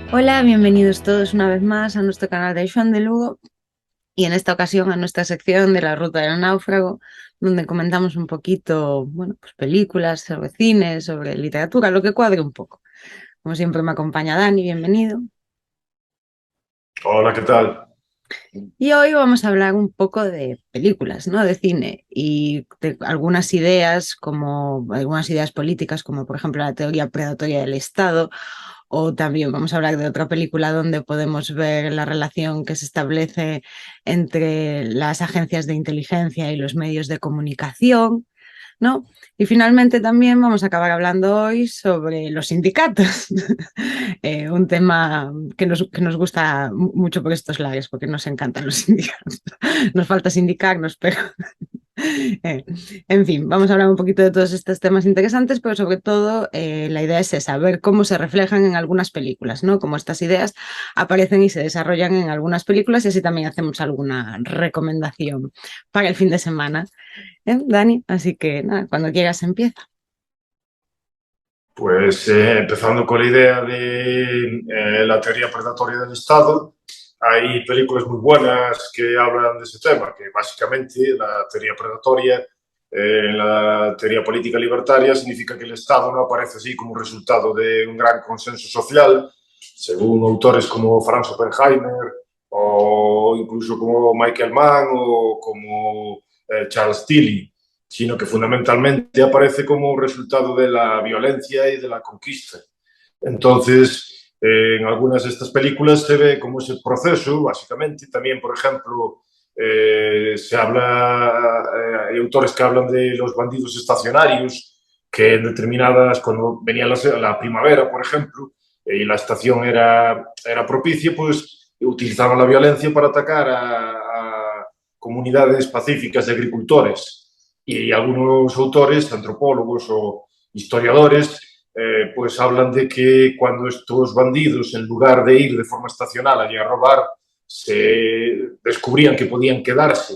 Hola, bienvenidos todos una vez más a nuestro canal de Joan de Lugo y en esta ocasión a nuestra sección de la Ruta del Náufrago, donde comentamos un poquito, bueno, pues películas, sobre cine, sobre literatura, lo que cuadre un poco. Como siempre me acompaña Dani, bienvenido. Hola, ¿qué tal? Y hoy vamos a hablar un poco de películas, ¿no? De cine y de algunas ideas políticas, como por ejemplo la teoría predatoria del Estado. O también vamos a hablar de otra película donde podemos ver la relación que se establece entre las agencias de inteligencia y los medios de comunicación, ¿no? Y finalmente también vamos a acabar hablando hoy sobre los sindicatos, un tema que nos gusta mucho por estos lares, porque nos encantan los sindicatos. Nos falta sindicarnos, pero eh, en fin, vamos a hablar un poquito de todos estos temas interesantes, pero sobre todo la idea es esa, ver cómo se reflejan en algunas películas, ¿no? Cómo estas ideas aparecen y se desarrollan en algunas películas y así también hacemos alguna recomendación para el fin de semana, Dani? Así que nada, cuando quieras empieza. Pues empezando con la idea de la teoría predatoria del Estado, hay películas muy buenas que hablan de ese tema, que básicamente la teoría predatoria, en la teoría política libertaria, significa que el Estado no aparece así como resultado de un gran consenso social, según autores como Franz Oppenheimer o incluso como Michael Mann o como Charles Tilly, sino que fundamentalmente aparece como resultado de la violencia y de la conquista. Entonces, en algunas de estas películas se ve como ese proceso, básicamente. También, por ejemplo, se habla, hay autores que hablan de los bandidos estacionarios, que en determinadas, cuando venía la primavera, por ejemplo, y la estación era propicia, pues utilizaban la violencia para atacar a comunidades pacíficas de agricultores. Y algunos autores, antropólogos o historiadores, pues hablan de que cuando estos bandidos, en lugar de ir de forma estacional allí a robar, se descubrían que podían quedarse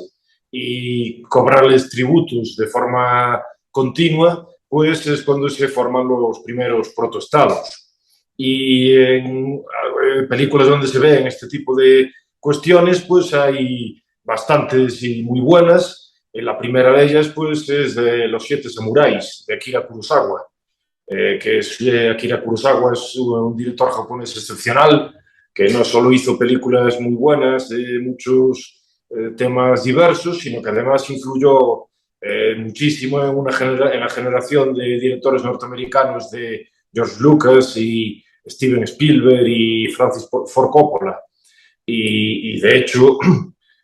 y cobrarles tributos de forma continua, pues es cuando se forman los primeros protoestados. Y en películas donde se ven este tipo de cuestiones, pues hay bastantes y muy buenas. La primera de ellas, pues, es de Los Siete Samuráis, de Akira Kurosawa, que es Akira Kurosawa es un director japonés excepcional, que no solo hizo películas muy buenas de muchos temas diversos, sino que además influyó muchísimo en la generación de directores norteamericanos de George Lucas y Steven Spielberg y Francis Ford Coppola. Y de hecho,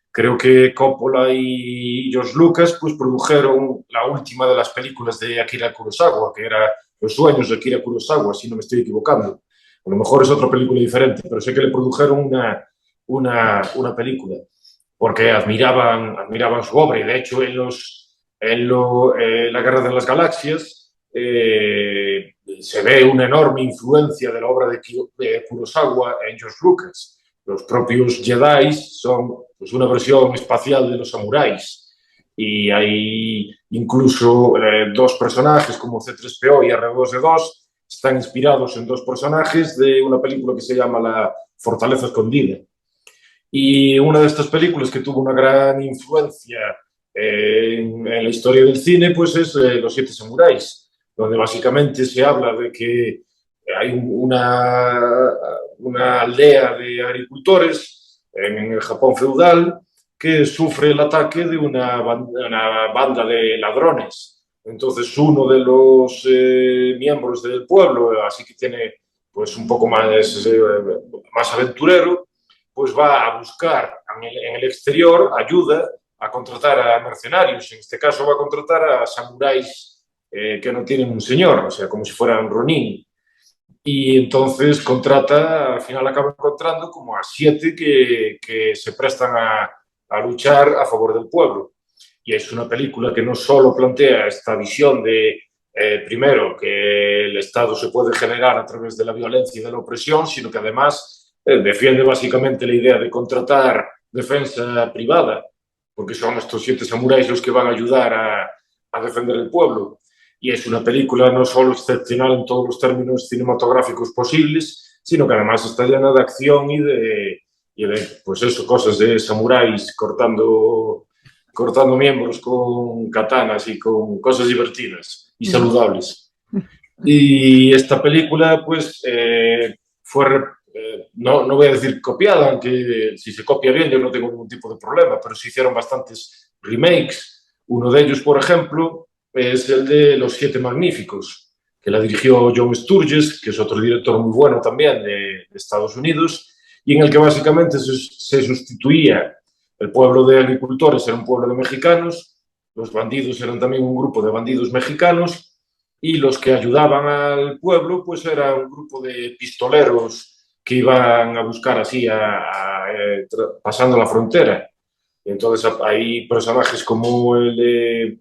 creo que Coppola y George Lucas pues produjeron la última de las películas de Akira Kurosawa, que era Los sueños de Akira Kurosawa, si no me estoy equivocando. A lo mejor es otra película diferente, pero sé que le produjeron una película porque admiraban su obra y de hecho la Guerra de las Galaxias se ve una enorme influencia de la obra de Kurosawa en George Lucas. Los propios Jedi son pues, una versión espacial de los samuráis y hay incluso dos personajes como C3PO y R2D2 están inspirados en dos personajes de una película que se llama La Fortaleza Escondida. Y una de estas películas que tuvo una gran influencia en la historia del cine, pues es Los Siete Samuráis, donde básicamente se habla de que hay una aldea de agricultores en el Japón feudal que sufre el ataque de una banda de ladrones. Entonces uno de los miembros del pueblo, así que tiene pues un poco más aventurero, pues va a buscar en el exterior ayuda a contratar a mercenarios. En este caso va a contratar a samuráis que no tienen un señor, o sea, como si fueran Ronin. Y entonces contrata, al final acaba encontrando como a 7 que se prestan a luchar a favor del pueblo. Y es una película que no solo plantea esta visión de, primero, que el Estado se puede generar a través de la violencia y de la opresión, sino que además defiende básicamente la idea de contratar defensa privada, porque son estos 7 samuráis los que van a ayudar a defender el pueblo. Y es una película no solo excepcional en todos los términos cinematográficos posibles, sino que además está llena de acción pues eso, cosas de samuráis cortando miembros con katanas y con cosas divertidas y saludables. Y esta película, pues, fue, no voy a decir copiada, aunque si se copia bien yo no tengo ningún tipo de problema, pero se hicieron bastantes remakes. Uno de ellos, por ejemplo, es el de Los Siete Magníficos, que la dirigió John Sturges, que es otro director muy bueno también de Estados Unidos, y en el que básicamente se sustituía el pueblo de agricultores, era un pueblo de mexicanos, los bandidos eran también un grupo de bandidos mexicanos, y los que ayudaban al pueblo pues era un grupo de pistoleros que iban a buscar así, pasando la frontera. Y entonces hay personajes como el de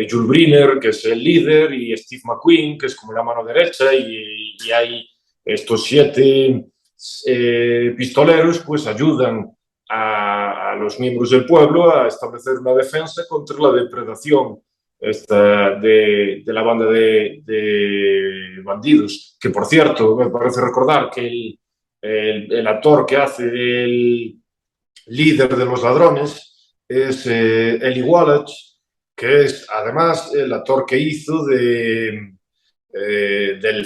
Jules Briner, que es el líder, y Steve McQueen, que es como la mano derecha, y hay estos 7 pistoleros, pues ayudan a los miembros del pueblo a establecer una defensa contra la depredación de la banda de bandidos, que por cierto, me parece recordar que el actor que hace el líder de los ladrones es Eli Wallach, que es además el actor que hizo del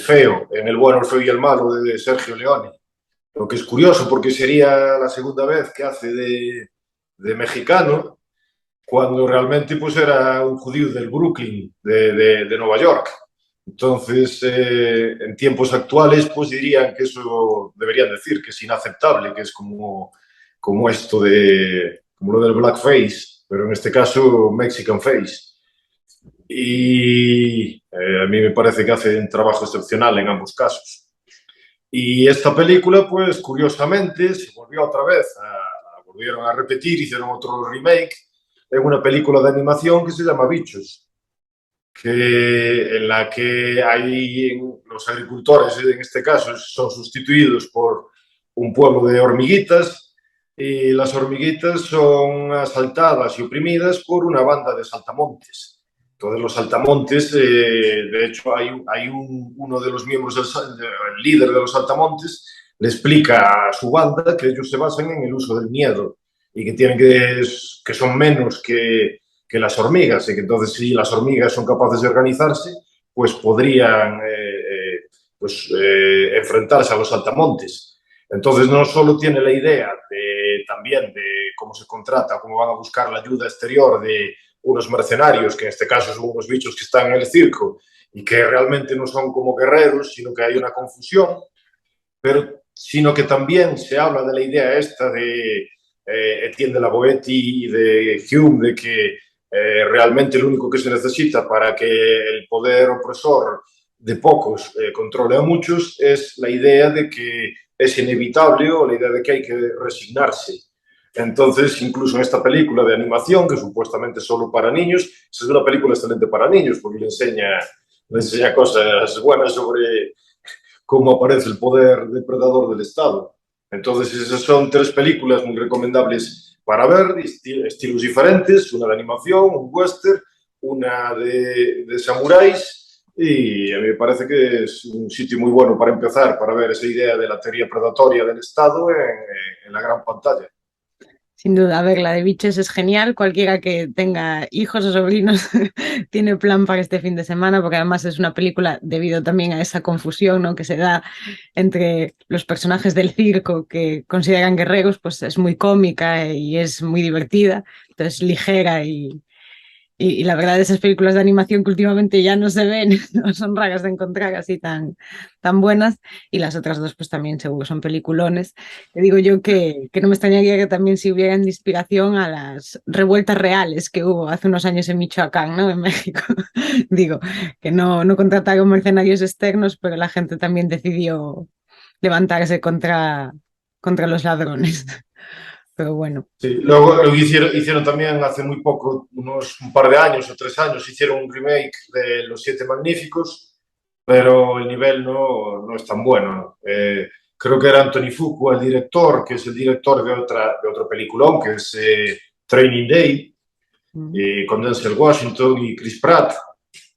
feo, en El bueno, el feo y el malo de Sergio Leone. Lo que es curioso porque sería la segunda vez que hace de mexicano, cuando realmente pues era un judío del Brooklyn, de Nueva York. Entonces, en tiempos actuales, pues dirían que eso, deberían decir que es inaceptable, que es como esto como lo del blackface, pero en este caso Mexican face. Y a mí me parece que hace un trabajo excepcional en ambos casos. Y esta película, pues curiosamente, se volvió otra vez, volvieron a repetir, hicieron otro remake, en una película de animación que se llama Bichos, en la que los agricultores, en este caso, son sustituidos por un pueblo de hormiguitas, y las hormiguitas son asaltadas y oprimidas por una banda de saltamontes. Entonces los saltamontes, de hecho hay uno de los miembros, el líder de los saltamontes, le explica a su banda que ellos se basan en el uso del miedo y que son menos que las hormigas, y que entonces si las hormigas son capaces de organizarse, pues podrían enfrentarse a los saltamontes. Entonces no solo tiene la idea también de cómo se contrata, cómo van a buscar la ayuda exterior de unos mercenarios, que en este caso son unos bichos que están en el circo y que realmente no son como guerreros, sino que hay una confusión, sino que también se habla de la idea esta de Etienne de la Boétie y de Hume, de que realmente lo único que se necesita para que el poder opresor de pocos controle a muchos es la idea de que es inevitable, o la idea de que hay que resignarse. Entonces, incluso en esta película de animación, que supuestamente es solo para niños, es una película excelente para niños porque le enseña cosas buenas sobre cómo aparece el poder depredador del Estado. Entonces, esas son 3 películas muy recomendables para ver, estilos diferentes, una de animación, un western, una de samuráis, y a mí me parece que es un sitio muy bueno para empezar, para ver esa idea de la teoría predatoria del Estado en la gran pantalla. Sin duda, a ver, la de Bichos es genial. Cualquiera que tenga hijos o sobrinos tiene plan para este fin de semana, porque además es una película debido también a esa confusión, ¿no?, que se da entre los personajes del circo que consideran guerreros, pues es muy cómica y es muy divertida, entonces ligera y la verdad, esas películas de animación que últimamente ya no se ven, no son raras de encontrar así tan buenas. Y las otras 2, pues también seguro son peliculones. Te digo yo que no me extrañaría que también sirvieran de inspiración a las revueltas reales que hubo hace unos años en Michoacán, ¿no?, en México. Digo, que no contrataron mercenarios externos, pero la gente también decidió levantarse contra los ladrones. Pero bueno. Sí, luego lo hicieron también hace muy poco, un par de años o 3 años, hicieron un remake de Los Siete Magníficos, pero el nivel no es tan bueno. Creo que era Anthony Fuqua el director, que es el director de otro peliculón, que es Training Day, con Denzel Washington y Chris Pratt.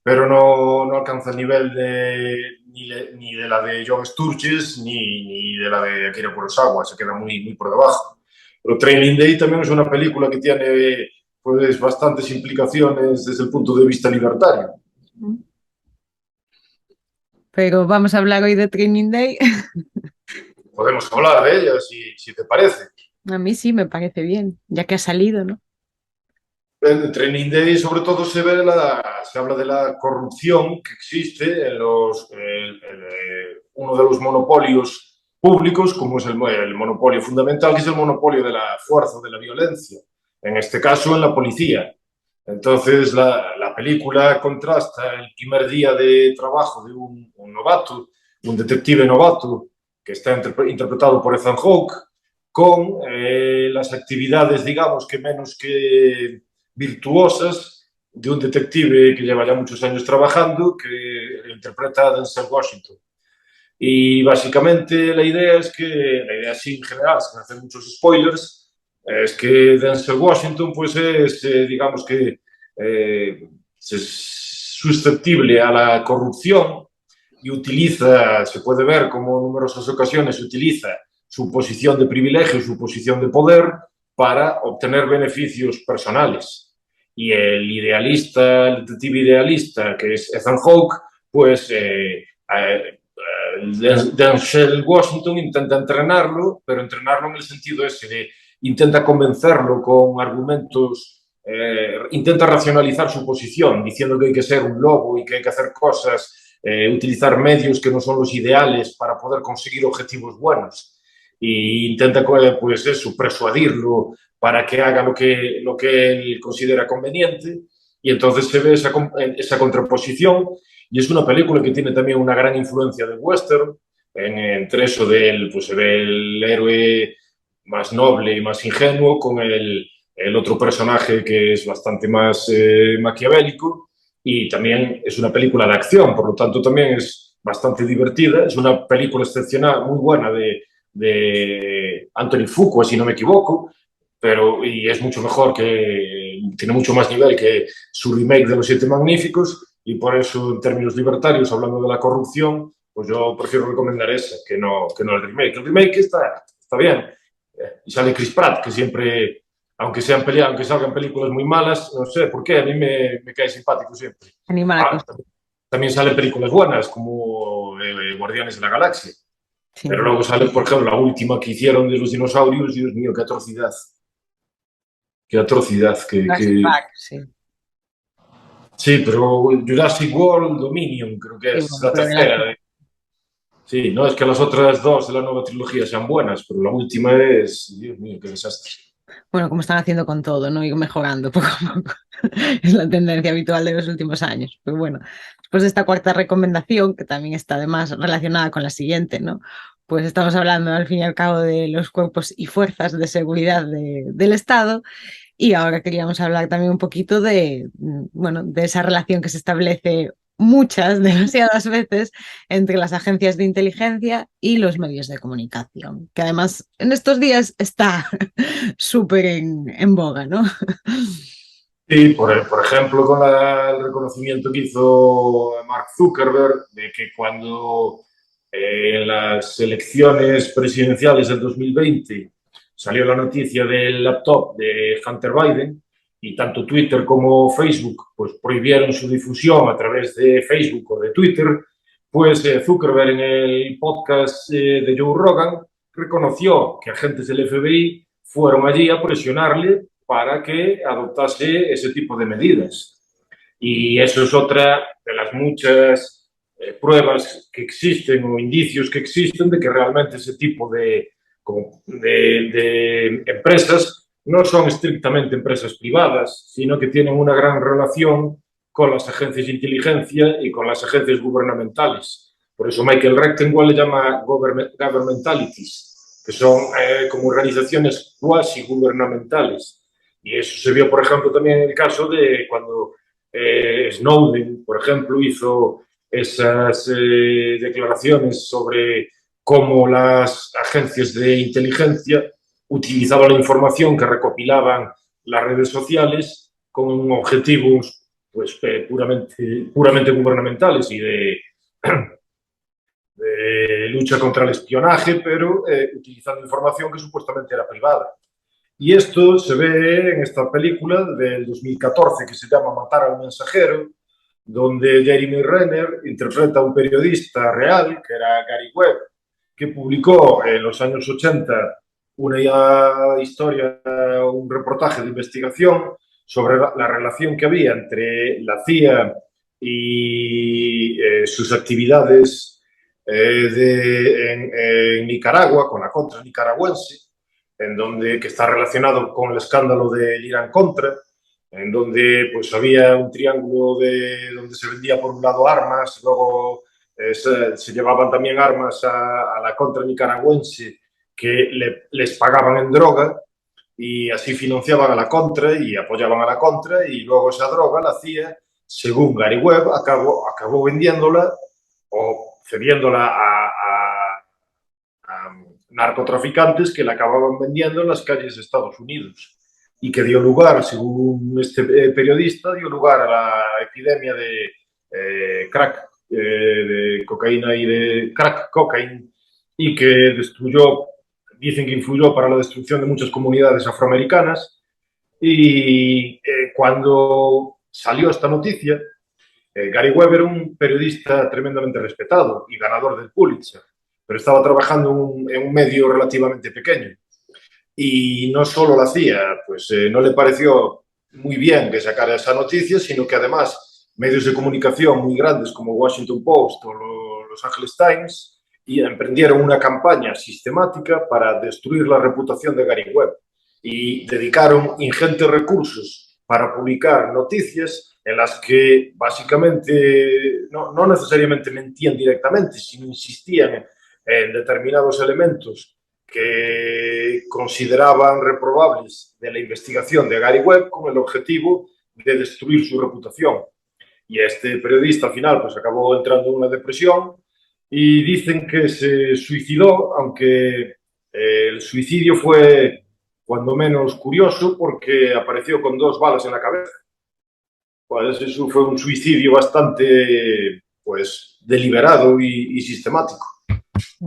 pero no alcanza el nivel ni de la de John Sturges ni de la de Akira Kurosawa, se queda muy por debajo. Pero Training Day también es una película que tiene pues bastantes implicaciones desde el punto de vista libertario. Pero vamos a hablar hoy de Training Day. Podemos hablar de ella, si te parece. A mí sí me parece bien, ya que ha salido, ¿no? En Training Day sobre todo se habla de la corrupción que existe en uno de los monopolios públicos, como es el monopolio fundamental, que es el monopolio de la fuerza, de la violencia, en este caso en la policía. Entonces la película contrasta el primer día de trabajo de un novato, un detective novato, que está interpretado por Ethan Hawke, con las actividades, digamos, que menos que virtuosas de un detective que lleva ya muchos años trabajando, que interpreta a Denzel Washington. Y básicamente la idea así en general, sin hacer muchos spoilers, es que Denzel Washington pues es, digamos que es susceptible a la corrupción y se puede ver como en numerosas ocasiones utiliza su posición de privilegio, su posición de poder para obtener beneficios personales. Y el detective idealista, que es Ethan Hawke, pues Denzel Washington intenta entrenarlo, pero entrenarlo en el sentido ese de intenta convencerlo con argumentos, intenta racionalizar su posición, diciendo que hay que ser un lobo y que hay que hacer cosas, utilizar medios que no son los ideales para poder conseguir objetivos buenos. Y intenta, pues eso, persuadirlo para que haga lo que él considera conveniente. Y entonces se ve esa contraposición. Y es una película que tiene también una gran influencia del western. Entre eso pues se ve el héroe más noble y más ingenuo con el otro personaje que es bastante más maquiavélico. Y también es una película de acción, por lo tanto también es bastante divertida. Es una película excepcional, muy buena de Anthony Fuqua, si no me equivoco, y es mucho mejor, tiene mucho más nivel que su remake de Los Siete Magníficos, y por eso, en términos libertarios, hablando de la corrupción, pues yo prefiero recomendar esa que no el remake. El remake está bien. Y sale Chris Pratt, que siempre, aunque salgan películas muy malas, no sé por qué, a mí me cae simpático siempre. Animal. También salen películas buenas, como Guardianes de la Galaxia. Sí. Pero luego sale, por ejemplo, la última que hicieron de los dinosaurios, Dios mío, qué atrocidad. Qué atrocidad. Park, sí. Sí, pero Jurassic World Dominion, creo que es la tercera. Sí, no es que las otras dos de la nueva trilogía sean buenas, pero la última es, Dios mío, qué desastre. Bueno, como están haciendo con todo, ¿no? Y mejorando poco a poco. Es la tendencia habitual de los últimos años. Pero bueno, después de esta cuarta recomendación, que también está además relacionada con la siguiente, ¿no? Pues estamos hablando al fin y al cabo de los cuerpos y fuerzas de seguridad del Estado. Y ahora queríamos hablar también un poquito bueno, de esa relación que se establece demasiadas veces, entre las agencias de inteligencia y los medios de comunicación, que además en estos días está súper en boga, ¿no? Sí, por ejemplo, con el reconocimiento que hizo Mark Zuckerberg de que cuando en las elecciones presidenciales del 2020 salió la noticia del laptop de Hunter Biden, y tanto Twitter como Facebook pues prohibieron su difusión a través de Facebook o de Twitter, pues Zuckerberg en el podcast de Joe Rogan reconoció que agentes del FBI fueron allí a presionarle para que adoptase ese tipo de medidas. Y eso es otra de las muchas pruebas que existen o indicios que existen de que realmente ese tipo de empresas no son estrictamente empresas privadas, sino que tienen una gran relación con las agencias de inteligencia y con las agencias gubernamentales. Por eso Michael Rectenwald le llama governmentalities, que son como organizaciones cuasi gubernamentales. Y eso se vio, por ejemplo, también en el caso de cuando Snowden, por ejemplo, hizo esas declaraciones sobre cómo las agencias de inteligencia utilizaban la información que recopilaban las redes sociales con objetivos pues, puramente gubernamentales y de lucha contra el espionaje, pero utilizando información que supuestamente era privada. Y esto se ve en esta película del 2014 que se llama Matar al mensajero, donde Jeremy Renner interpreta a un periodista real, que era Gary Webb, que publicó en los años 80 una historia, un reportaje de investigación sobre la relación que había entre la CIA y sus actividades en Nicaragua, con la contra nicaragüense, en donde, que está relacionado con el escándalo del Irán-Contra, en donde pues había un triángulo donde se vendía por un lado armas, luego se llevaban también armas a la contra nicaragüense que les pagaban en droga y así financiaban a la contra y apoyaban a la contra, y luego esa droga la CIA, según Gary Webb, acabó vendiéndola o cediéndola a narcotraficantes que la acababan vendiendo en las calles de Estados Unidos, y que dio lugar, según este periodista, dio lugar a la epidemia de crack, de cocaína y de crack cocaine, y que dicen que influyó para la destrucción de muchas comunidades afroamericanas. Y cuando salió esta noticia, Gary Webb era un periodista tremendamente respetado y ganador del Pulitzer, pero estaba trabajando en un medio relativamente pequeño. Y no solo la CIA, pues no le pareció muy bien que sacara esa noticia, sino que además medios de comunicación muy grandes como Washington Post o Los Angeles Times y emprendieron una campaña sistemática para destruir la reputación de Gary Webb y dedicaron ingentes recursos para publicar noticias en las que básicamente no necesariamente mentían directamente, sino insistían en determinados elementos que consideraban reprobables de la investigación de Gary Webb con el objetivo de destruir su reputación. Y este periodista al final pues acabó entrando en una depresión y dicen que se suicidó, aunque el suicidio fue cuando menos curioso porque apareció con 2 balas en la cabeza. Pues eso fue un suicidio bastante pues deliberado y sistemático.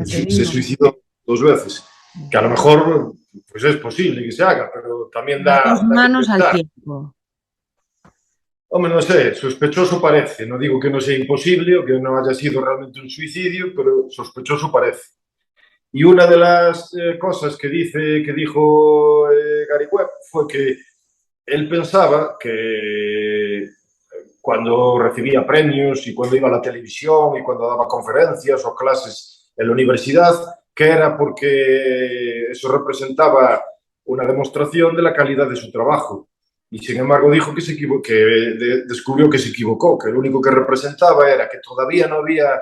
Se suicidó 2 veces, que a lo mejor pues es posible que se haga, pero también Las dos da que manos al pensar. tiempo. Hombre, no sé, sospechoso parece. No digo que no sea imposible o que no haya sido realmente un suicidio, pero sospechoso parece. Y una de las cosas que dijo Gary Webb fue que él pensaba que cuando recibía premios y cuando iba a la televisión y cuando daba conferencias o clases en la universidad, que era porque eso representaba una demostración de la calidad de su trabajo. Y sin embargo dijo que descubrió que se equivocó, que lo único que representaba era que todavía no había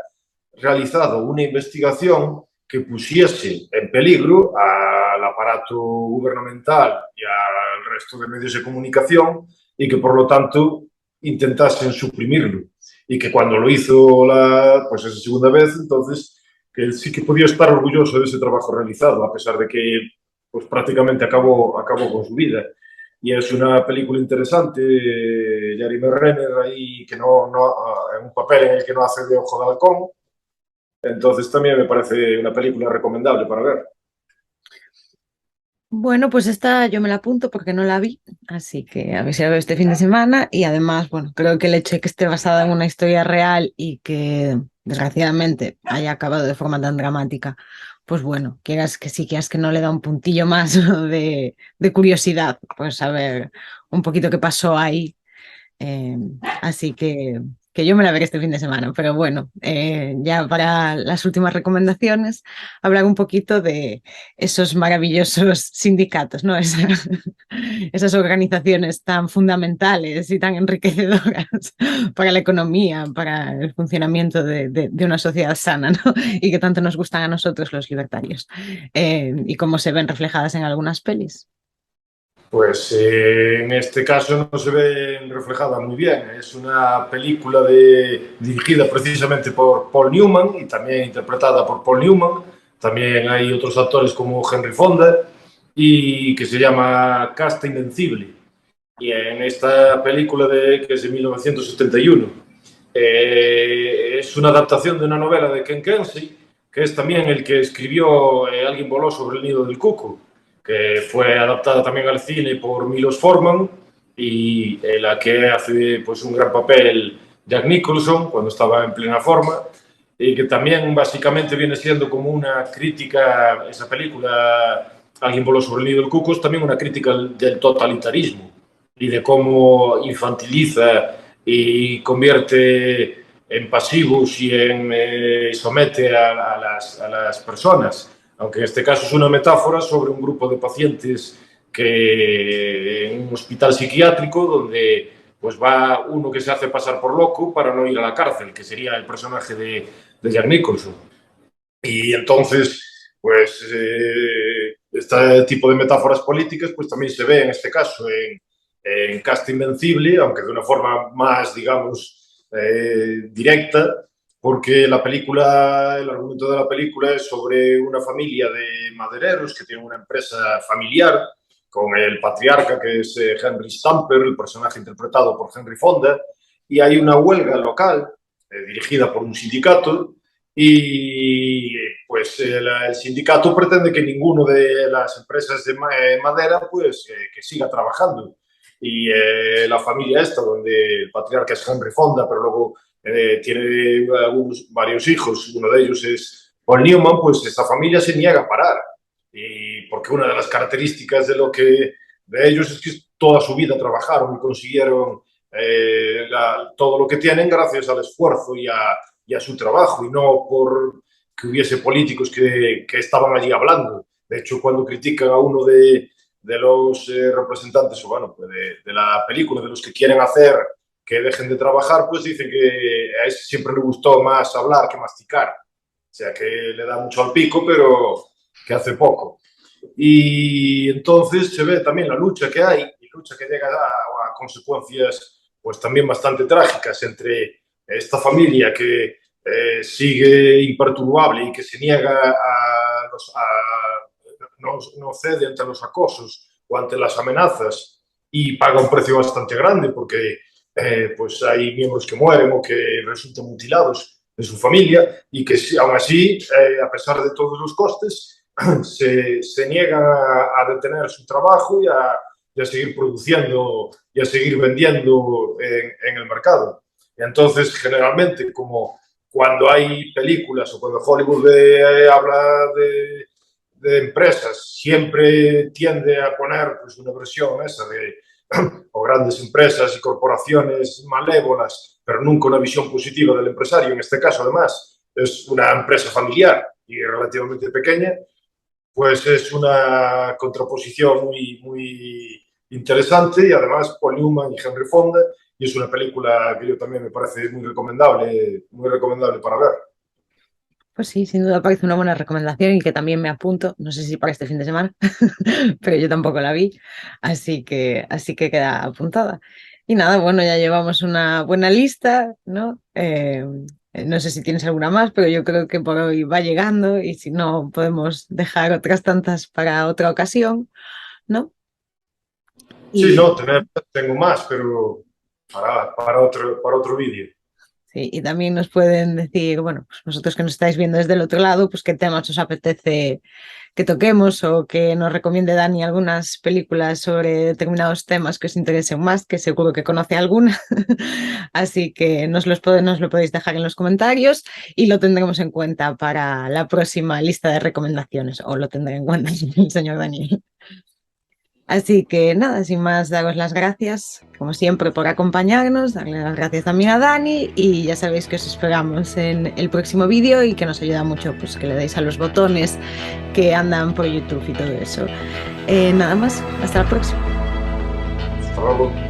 realizado una investigación que pusiese en peligro al aparato gubernamental y al resto de medios de comunicación, y que por lo tanto intentasen suprimirlo. Y que cuando lo hizo pues esa segunda vez, entonces que él sí que podía estar orgulloso de ese trabajo realizado, a pesar de que pues prácticamente acabó con su vida. Y es una película interesante, Jeremy Renner ahí, que en un papel en el que no hace de ojo de halcón. Entonces también me parece una película recomendable para ver. Bueno, pues esta yo me la apunto porque no la vi, así que a ver si la veo este fin de semana. Y además, bueno, creo que el hecho de que esté basada en una historia real y que desgraciadamente haya acabado de forma tan dramática, pues bueno, quieras que sí, quieras que no, le da un puntillo más de curiosidad, pues saber un poquito qué pasó ahí. Así que yo me la veré este fin de semana, pero bueno, ya para las últimas recomendaciones, hablar un poquito de esos maravillosos sindicatos, ¿no? Esas organizaciones tan fundamentales y tan enriquecedoras para la economía, para el funcionamiento de una sociedad sana, ¿no? Y que tanto nos gustan a nosotros los libertarios, y cómo se ven reflejadas en algunas pelis. Pues en este caso no se ve reflejada muy bien. Es una película dirigida precisamente por Paul Newman y también interpretada por Paul Newman. También hay otros actores como Henry Fonda, y que se llama Casta Invencible. Y en esta película que es de 1971, es una adaptación de una novela de Ken Kesey, que es también el que escribió Alguien voló sobre el nido del cuco, que fue adaptada también al cine por Milos Forman y en la que hace pues, un gran papel Jack Nicholson cuando estaba en plena forma, y que también básicamente viene siendo como una crítica, esa película Alguien voló sobre el nido del cuco, es también una crítica del totalitarismo y de cómo infantiliza y convierte en pasivos y somete a las personas, aunque en este caso es una metáfora sobre un grupo de pacientes que en un hospital psiquiátrico donde pues va uno que se hace pasar por loco para no ir a la cárcel, que sería el personaje de Jack Nicholson. Y entonces, pues, este tipo de metáforas políticas pues también se ve en este caso en Casta Invencible, aunque de una forma más, digamos, directa, porque la película, el argumento de la película es sobre una familia de madereros que tiene una empresa familiar con el patriarca que es Henry Stamper, el personaje interpretado por Henry Fonda, y hay una huelga local dirigida por un sindicato y pues el sindicato pretende que ninguno de las empresas de madera pues que siga trabajando y la familia esta donde el patriarca es Henry Fonda pero luego tiene varios hijos, uno de ellos es Paul Newman, pues esta familia se niega a parar y porque una de las características de ellos es que toda su vida trabajaron y consiguieron todo lo que tienen gracias al esfuerzo y a su trabajo y no por que hubiese políticos que estaban allí hablando. De hecho, cuando critican a uno de los representantes o bueno, pues de la película, de los que quieren hacer que dejen de trabajar, pues dicen que a ese siempre le gustó más hablar que masticar. O sea, que le da mucho al pico, pero que hace poco. Y entonces se ve también la lucha que hay y lucha que llega a consecuencias pues también bastante trágicas entre esta familia que sigue imperturbable y que se niega no cede ante los acosos o ante las amenazas y paga un precio bastante grande porque pues hay miembros que mueren o que resultan mutilados de su familia y que aún así, a pesar de todos los costes, se niegan a detener su trabajo y a seguir produciendo y a seguir vendiendo en el mercado. Entonces, generalmente, como cuando hay películas o cuando Hollywood habla de empresas, siempre tiende a poner pues, una versión esa o grandes empresas y corporaciones malévolas, pero nunca una visión positiva del empresario. En este caso, además, es una empresa familiar y relativamente pequeña, pues es una contraposición muy interesante y además Paul Newman y Henry Fonda y es una película que yo también me parece muy recomendable para ver. Pues sí, sin duda parece una buena recomendación y que también me apunto, no sé si para este fin de semana, pero yo tampoco la vi, así que queda apuntada. Y nada, bueno, ya llevamos una buena lista, ¿no? No sé si tienes alguna más, pero yo creo que por hoy va llegando y si no, podemos dejar otras tantas para otra ocasión, ¿no? Sí, Y, no, tengo más, pero para otro vídeo. sí, y también nos pueden decir, bueno, pues vosotros que nos estáis viendo desde el otro lado, pues qué temas os apetece que toquemos o que nos recomiende Dani algunas películas sobre determinados temas que os interesen más, que seguro que conoce alguna. Así que nos lo podéis dejar en los comentarios y lo tendremos en cuenta para la próxima lista de recomendaciones, o lo tendré en cuenta el señor Daniel. Así que nada, sin más, daros las gracias, como siempre, por acompañarnos, darle las gracias también a Dani y ya sabéis que os esperamos en el próximo vídeo y que nos ayuda mucho pues que le deis a los botones que andan por YouTube y todo eso. Nada más, hasta la próxima. Hasta luego.